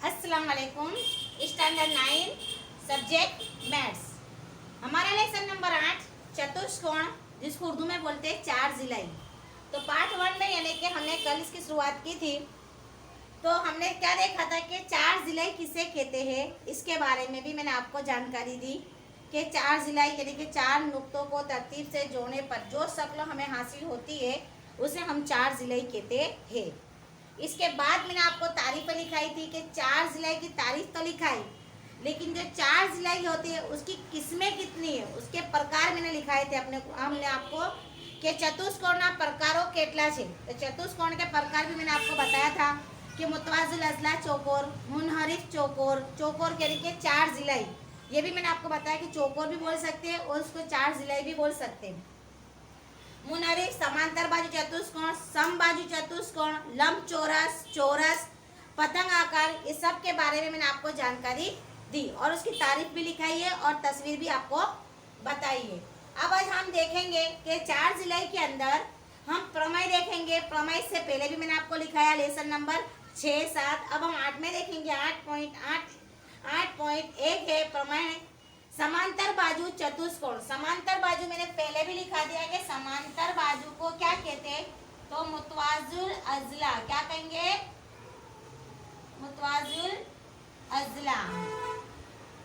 अस्सलाम वालेकुम। Standard 9 subject maths. हमारा लेसन नंबर 8 चतुष्कोण, जिसको उर्दू में बोलते हैं चार जिलाई। तो पार्ट 1 में यानी कि हमने कल इसकी शुरुआत की थी। तो हमने क्या देखा था कि चार जिलाई किसे कहते हैं, इसके बारे में भी मैंने आपको जानकारी दी कि चार जिलाई यानी कि चार नुक्तों को तरतीब से जोड़ने पर जो शक्ल हमें हासिल होती है उसे हम चार जिलाई कहते हैं। इसके बाद मैंने आपको तारीफ लिखाई थी कि चार जिलाई की तारीफ तो लिखाई, लेकिन जो चार जिलाई होती है उसकी किस्में कितनी है, उसके प्रकार मैंने लिखाए थे हमने आपको कि चतुष्कोणના प्रकारों કેટલા છે। तो चतुष्कोण के प्रकार भी मैंने आपको बताया था कि मुतवाजिल अजला चौकोर, मुनहरिफ चौकोर, चौकोर के लिए चार जिलाई, ये भी मैंने आपको बताया कि चौकोर भी बोल सकते हैं और उसको चार जिलाई भी बोल सकते हैं। मुनहरिफ समांतर बाजू चतुष्कोण, समबाजू चतुष्कोण, लंबचौरस, चौरस, पतंग आकार, इस सब के बारे में मैंने आपको जानकारी दी और उसकी तारीफ भी लिखाई है और तस्वीर भी आपको बताई है। अब आज हम देखेंगे कि चार जिलाई के अंदर हम प्रमेय देखेंगे। प्रमेय से पहले भी मैंने आपको लिखाया लेसन नंबर 6, 7। अब हम 8 में देखेंगे। 8.1 है प्रमेय समांतर बाजू चतुष्कोण। समांतर बाजू मैंने पहले भी लिखा दिया कि समांतर बाजू को क्या कहते हैं, तो मुतवाजुल अजला। क्या कहेंगे? मुतवाजुल अजला।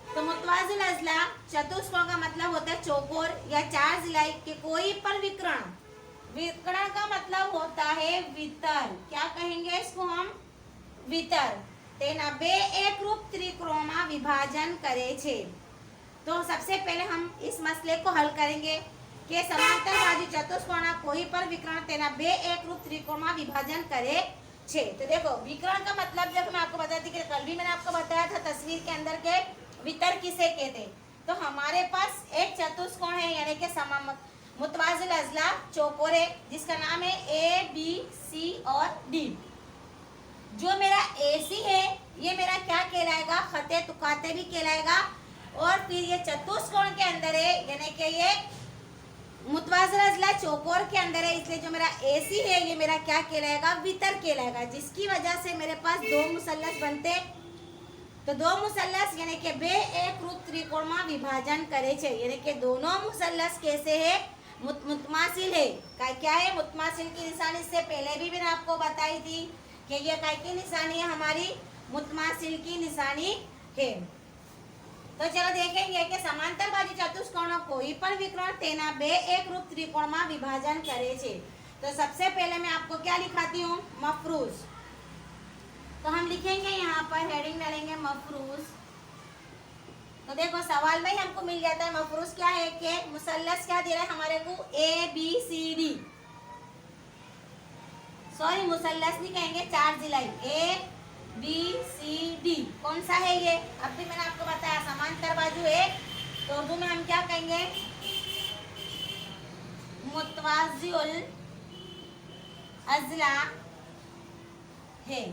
तो मुतवाजिल अजला चतुष्कोण का मतलब होता है चौकोर या चार जिलाई के कोई पर विकर्ण। विकर्ण का मतलब होता है वितर। क्या कहेंगे इसको हम? वितर। तेना बे एक रूप त्रिकोणમાં विभाजन करे छे। तो सबसे पहले हम इस मसले को हल करेंगे कि समांतर बाजू चतुष्कोण कोई पर विकर्ण तेना बे एक रूप त्रिकोणમાં विभाजन करे छे। तो देखो विकर्ण का मतलब जब मैं आपको बताती कि कल भी मैंने आपको बताया था तस्वीर के अंदर के वितर किसे कहते। तो हमारे पास एक चतुष्कोण है यानी कि मुतवाजिल अजला चौकोर है जिसका नाम है ए, बी, सी और डी। जो मेरा AC है ये मेरा क्या कहलाएगा? खते तुकाते भी कहलाएगा। और फिर ये चतुष्कोण के अंदर है यानी कि ये मुतवाजिल अजला चौकोर के अंदर है, इसलिए जो मेरा AC है ये मेरा क्या कहलाएगा? वितर कहलाएगा, जिसकी वजह से मेरे पास दो मुसल्लस बनते। तो दो मुसल्लस यानी कि बे एक रूप त्रिकोणમાં विभाजन करे छे, यानी कि दोनों मुसल्लस कैसे है? मुतमासिल है। क्या है? मुतमासिल की निशानी से पहले भी मैंने आपको बताई थी कि ये काय की निशानी है? हमारी मुतमासिल की निशानी है। तो चलो देखेंगे कि समांतर बाजू चतुष्कोण कोई पण विकर्ण तेना बे एक रूप त्रिकोणમાં विभाजन करे छे। तो सबसे पहले मैं आपको क्या लिखाती हूँ? मफरूज। तो हम लिखेंगे यहाँ पर हेडिंग डालेंगे मफरूज। तो देखो सवाल में ही हमको मिल जाता है मफरूज क्या है कि मुसल्लस क्या दे रहा है हमारे को? ABCD। सॉरी मुसल्लस नहीं कहेंगे, चार जिलाई। ABCD कौन सा है ये? अब भी मैंने आपको बताया समांतर बाजू है, तो उर्दू में हम क्या कहेंगे? मुतवाजिल अजला है।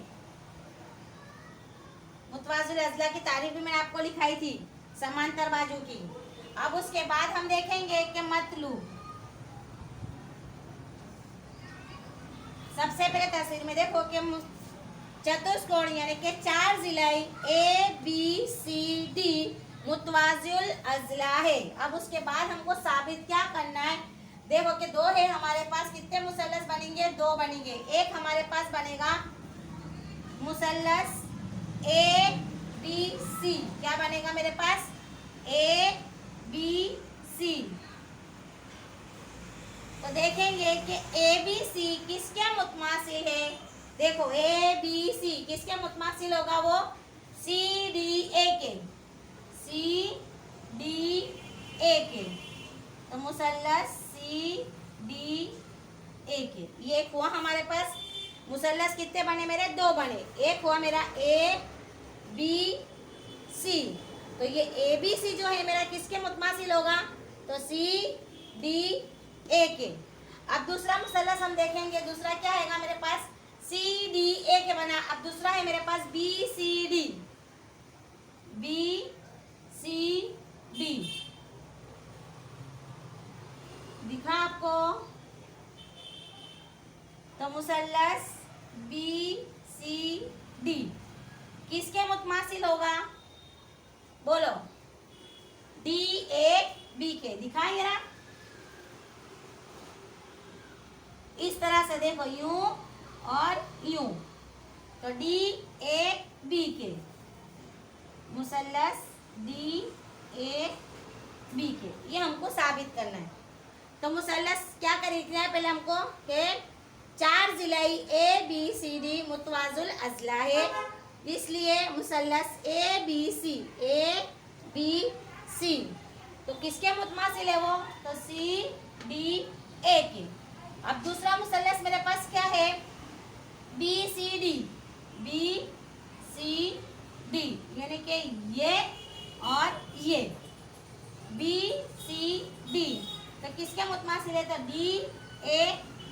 मुतवाजिल अजला की तारीफ भी मैंने आपको लिखाई थी समांतर बाजू की। अब उसके बाद हम देखेंगे कि मतलूब। सबसे पहले तस्वीर में देखो कि चतुष्कोण यानी कि चार जिलाई ABCD मुतवाजिल अजला है। अब उसके बाद हमको साबित क्या करना है? देखो कि दो है हमारे पास, कितने मुसल्लस बनेंगे? दो बनेंगे। एक हमारे पास बनेगा मुसल्लस ABC। क्या बनेगा मेरे पास? ABC। तो देखेंगे कि ABC किसके मुतमासिल है? देखो ABC किसके मुतमासिल होगा? वो CDA के। CDA के। तो मुसल्लस CDA के ये एक हुआ हमारे पास। मुसल्लस कितने बने मेरे? दो बने। एक हुआ मेरा ABC। तो ये ABC जो है मेरा किसके मुतमासिल होगा? तो CDA के। अब दूसरा मुसल्लस हम देखेंगे, दूसरा क्या है मेरे पास? CDA के बना। अब दूसरा है मेरे पास BCD। BCD दिखा आपको? तो मुसल्लस BCD किसके मुतमासिल होगा? बोलो। डी ए बी के, दिखाएं जरा इस तरह से, देखो यूं और यूं, तो डी ए बी के, मुसल्लस डी ए बी के, ये हमको साबित करना है। तो मुसल्लस क्या खरीदना है पहले हमको कि चार जिलाई ए बी सी डी मुतवाजुल अजला है, इसलिए मुसल्लस ए बी सी, तो किसके मुतमासिल है वो? तो सी डी ए के। अब दूसरा मुसल्लस मेरे पास क्या है? बी सी डी, यानी कि ये और ये बी सी डी, तो किसके मुतमासिल है? तो डी ए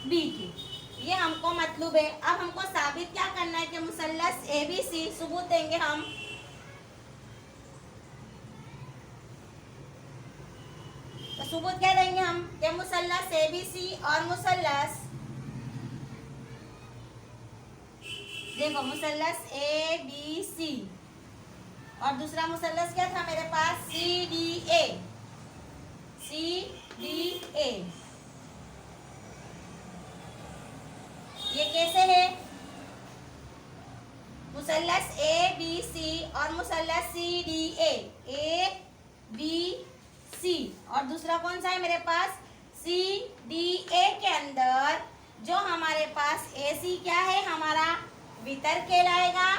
बी की, ये हमको मतलब है। अब हमको साबित क्या करना है कि मुसल्लस ए बी सी, सबूत देंगे हम। तो सबूत क्या देंगे हम कि मुसल्लस ए बी सी और मुसल्लस, देखो मुसल्लस ए बी सी और दूसरा मुसल्लस क्या था मेरे पास? सी डी ए, ये कैसे है? मुसल्लस ए बी सी और मुसल्लस C D A B C, और दूसरा कौन सा है मेरे पास? सी डी ए के अंदर जो हमारे पास ए सी क्या है? हमारा वितर कहलाएगा,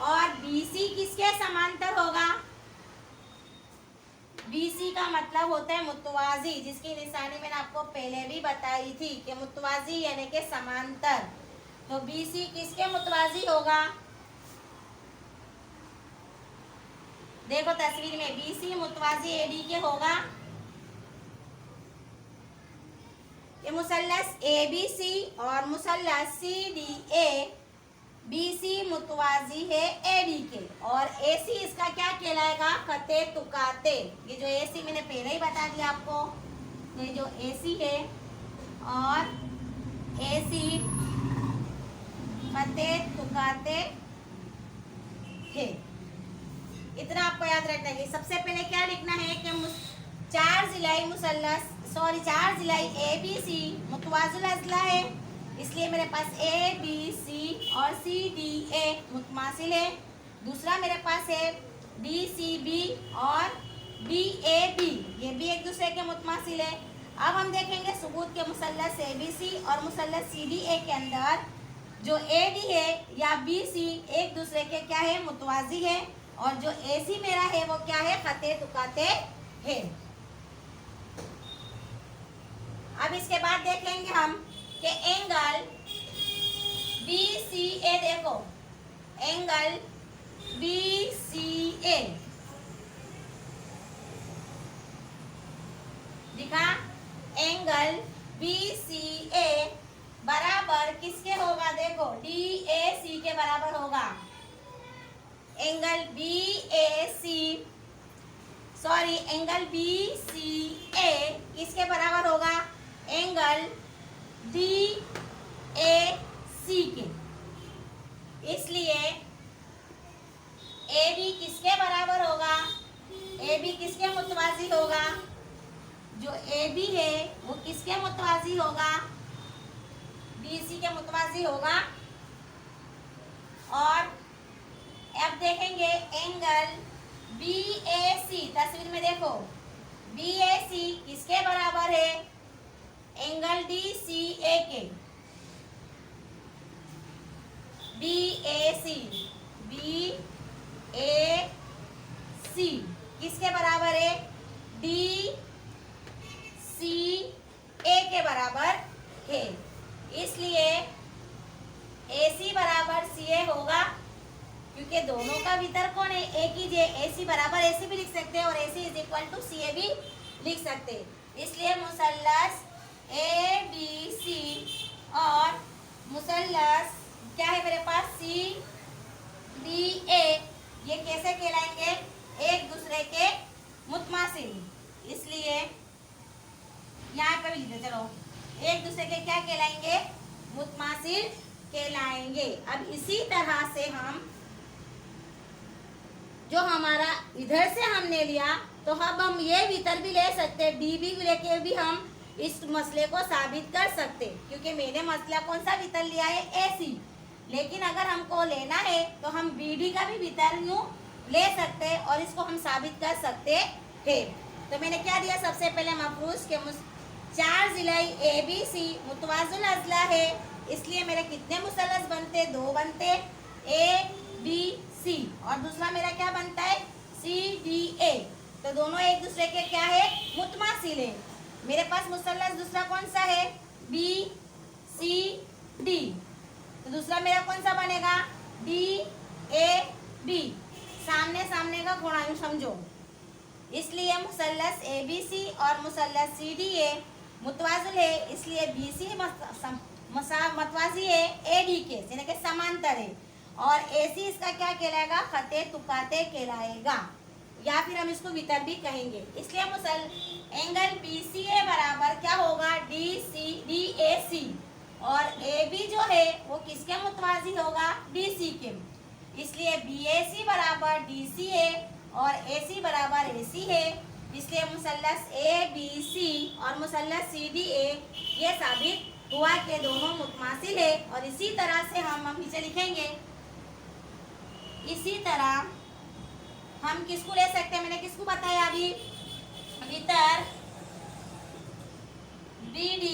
और बी सी किसके समांतर होगा? बी सी का मतलब होता है मुतवाजी, जिसकी निशानी मैंने आपको पहले भी बताई थी कि मुतवाजी यानी कि समांतर। तो बी सी किसके मुतवाजी होगा? देखो तस्वीर में बी सी मुतवाजी ए डी के होगा। ये मुसल्लस ए बी सी और मुसल्लस C D A, B C मुतवाजी है ए डी के, और ए सी इसका क्या कहलाएगा? खते तुकाते। ये जो ए सी मैंने पहले ही बता दिया आपको, ये जो ए सी है और ए सी खते तुकाते है, इतना आपको याद रखना है। सबसे पहले क्या लिखना है कि चार जिलाई ए बी सी मुतवाजुल अजला है, इसलिए मेरे पास ए बी सी और सी डी ए मुतमासिल है। दूसरा मेरे पास है डी सी बी और डी ए बी, ये भी एक दूसरे के मुतमासिल है। अब हम देखेंगे सबूत के मुसल्लस ए बी सी और मुसल्लस सी डी ए के अंदर जो ए डी है या बी सी एक दूसरे के क्या है? मुतवाजी है, और जो ए सी मेरा है वो क्या है? खते तुकाते है। अब इसके बाद देखेंगे हम कि एंगल बी सी ए, देखो एंगल बी सी ए दिखा, एंगल बी सी ए बराबर किसके होगा? देखो डी ए सी के बराबर होगा। एंगल बी ए सी, सॉरी एंगल बी सी ए किसके बराबर होगा? एंगल डी ए सी के, इसलिए ए बी किसके बराबर होगा? ए बी किसके मुतवाजी होगा? जो ए बी है वो किसके मुतवाजी होगा? बी सी के मुतवाजी होगा। और अब देखेंगे एंगल बी ए सी, तस्वीर में देखो बी ए सी किसके बराबर है? एंगल डी सी ए के, बी ए सी किसके बराबर है? डी सी ए के बराबर है, इसलिए ए सी बराबर सी ए होगा, क्योंकि दोनों का वितर कौन है? एक ही जे, ए सी बराबर ए सी भी लिख सकते हैं और ए सी इज इक्वल टू सी ए भी लिख सकते हैं। इसलिए मुसल्लस ए बी सी और मुसल्लस क्या है मेरे पास? सी डी ए, ये कैसे कहलाएंगे? एक दूसरे के मुतमासिल। इसलिए यहाँ पे भी लिखते चलो, एक दूसरे के क्या कहलाएंगे? मुतमासिल कहलाएंगे। अब इसी तरह से हम जो हमारा इधर से हमने लिया, तो अब हम ये वितर भी ले सकते, डी भी लेके भी हम इस मसले को साबित कर सकते, क्योंकि मैंने मसला कौन सा वितर लिया है, AC। लेकिन अगर हमको लेना है तो हम BD का भी वितर यूं ले सकते हैं और इसको हम साबित कर सकते हैं। तो मैंने क्या दिया, सबसे पहले मफरूज के चार जिलाई ABC मुतवाज़िल अज़ला है, इसलिए मेरे कितने मुसल्लस बनते, 2 बनते, ABC, और दूसरा मेरा क्या बनता है, CDA। तो दोनों एक दूसरे के क्या है, मुतमासिल है। मेरे पास मुसल्लस दूसरा कौन सा है, BCD। तो दूसरा मेरा कौन सा बनेगा, DAB। सामने सामने का कोण यूं समझो, इसलिए मुसल्लस ABC और मुसल्लस CDA मुतवाज़िल है, इसलिए BC मतवाज़ी है AD के, यानी कि समांतर है, और AC इसका क्या कहलाएगा, खते तुकाते कहलाएगा, या फिर हम इसको वितर भी कहेंगे। इसलिए एंगल BCA बराबर क्या होगा, DAC, और AB जो है वो किसके मुतवाज़ी होगा, DC के, इसलिए BAC बराबर DCA और AC बराबर AC है, इसलिए मुसल्लस ABC और मुसल्लस CDA ये साबित हुआ कि दोनों मुतमासिल है। और इसी तरह से हम नीचे लिखेंगे, इसी तरह हम किसको ले सकते हैं, मैंने किसको बताया अभी, वितर BD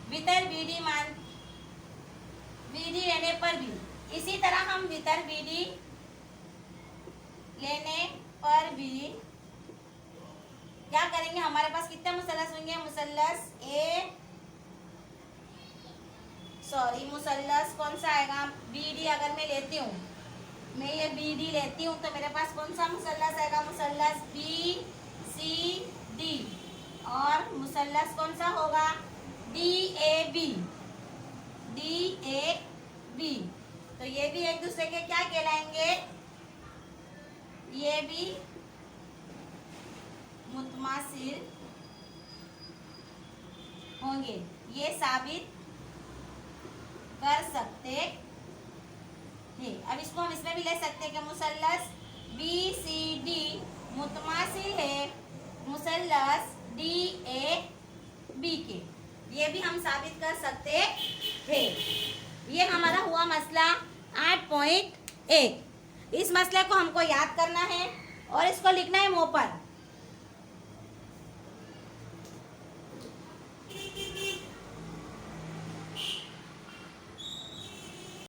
वितर BD लेने पर भी, इसी तरह हम वितर BD लेने पर भी क्या करेंगे, हमारे पास कितने मुसल्लस होंगे, मुसल्लस कौन सा आएगा, BD अगर मैं लेती हूँ, मैं ये BD लेती हूँ, तो मेरे पास कौन सा मुसल्लस आएगा, मुसल्लस BCD, और मुसल्लस कौन सा होगा, DAB। तो ये भी एक दूसरे के क्या कहलाएंगे, ये भी मुतमासिल होंगे, ये साबित कर सकते हैं। अब इसको हम इसमें भी ले सकते हैं कि मुसल्लस BCD मुतमासिल है मुसल्लस DAB के, ये भी हम साबित कर सकते हैं। ये हमारा हुआ मसला 8.1। इस मसले को हमको याद करना है और इसको लिखना है मुंह पर।